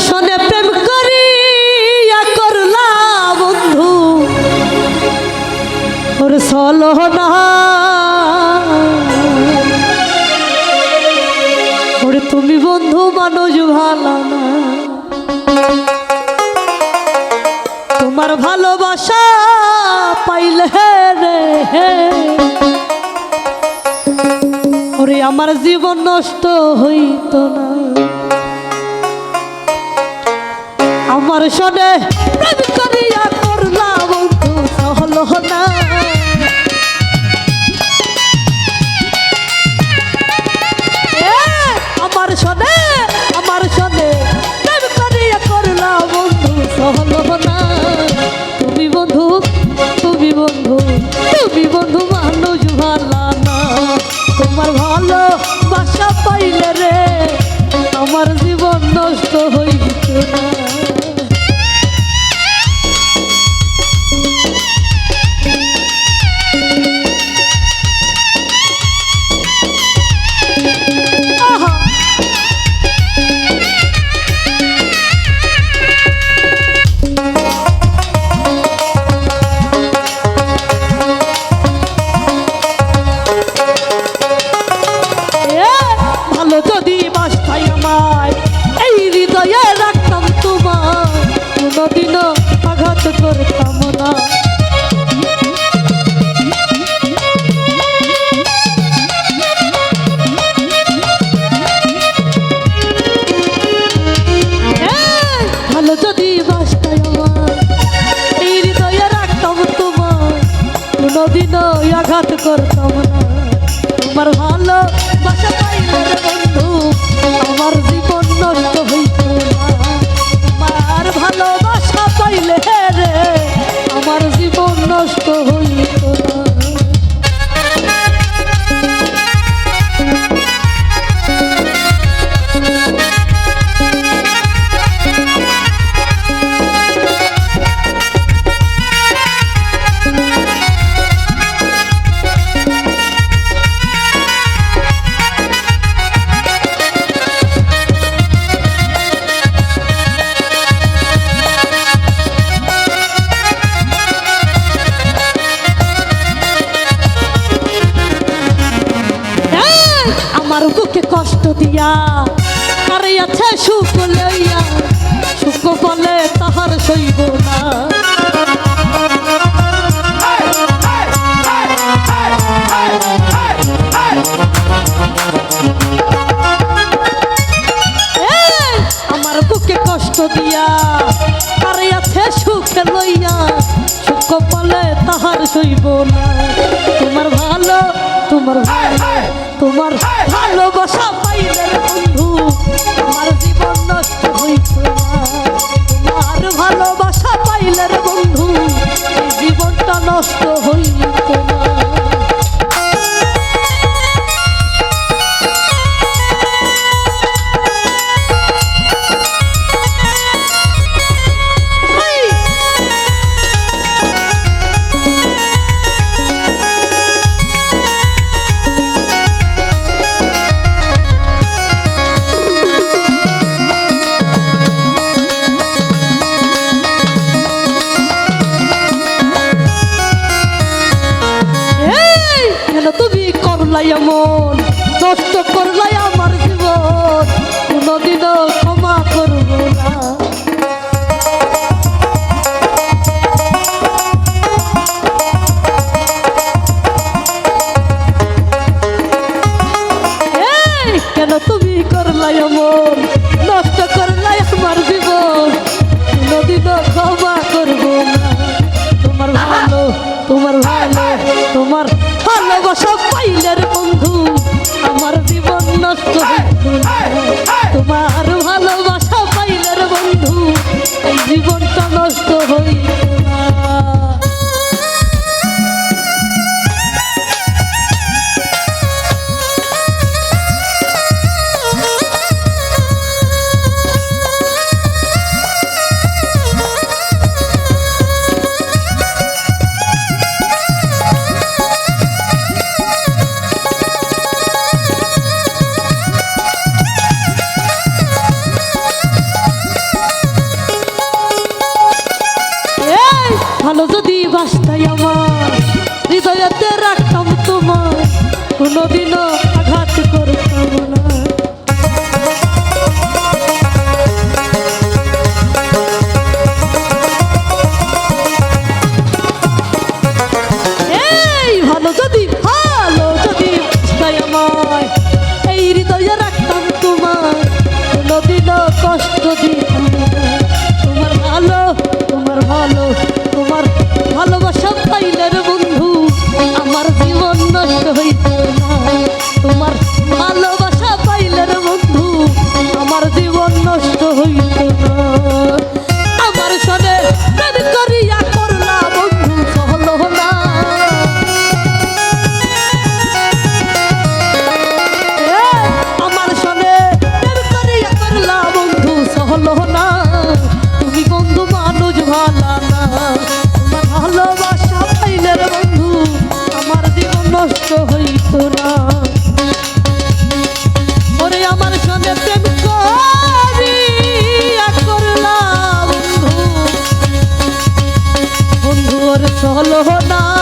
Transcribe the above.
শোনে প্রেম করিয়া করলা বন্ধু ওর সলনা ওরে তুমি বন্ধু মানুষ ভালো না তোমার ভালোবাসা পাইলে রে ওরে আমার জীবন নষ্ট হইতো না আমার শোনে প্রেম করিয়া করলা বন্ধু সহল না আমার শোনে প্রেম করিয়া করলা বন্ধু সহল না তুমি বন্ধু মানুষ ভালো না তোমার ভালো বাসা পাইলে রে আমার জীবন নষ্ট হইত না যদি বাসতাই আমায় এই হৃদয়ে রাখতাম তোমার কোনোদিনও আঘাত করতাম না ভালো যদি বাসতাই আমায় এই হৃদয়ে রাখতাম তোমার কোনোদিনও আঘাত করতাম না তোমার ভালো বাসা পাইলে বন্ধু আমার জীবন নষ্ট হইত না তোমার ভালোবাসা পাইলে রে আমার জীবন নষ্ট হইত না আমার বুকে কষ্ট দিয়া কারে আছে সুখ লইয়া সুখ বলে তাহার সইব না আমার বুকে কষ্ট দিয়া কারে আছে সুখ লইয়া সুখ বলে তাহার সইব না তোমার ভালোবাসা পাইলে বন্ধু আমার জীবন নষ্ট হইত না তোমার ভালোবাসা পাইলে বন্ধু এই জীবনটা নষ্ট হইত না তুমি করলাই এমন নষ্ট করলাই আমার জীবন কোনোদিনও ক্ষমা করব না কেন তুমি করলাই এমন নষ্ট করলাই আমার জীবন কোনোদিনও ক্ষমা করব না তোমার ভালোবাসা পাইলে বন্ধু আমার জীবন বলো না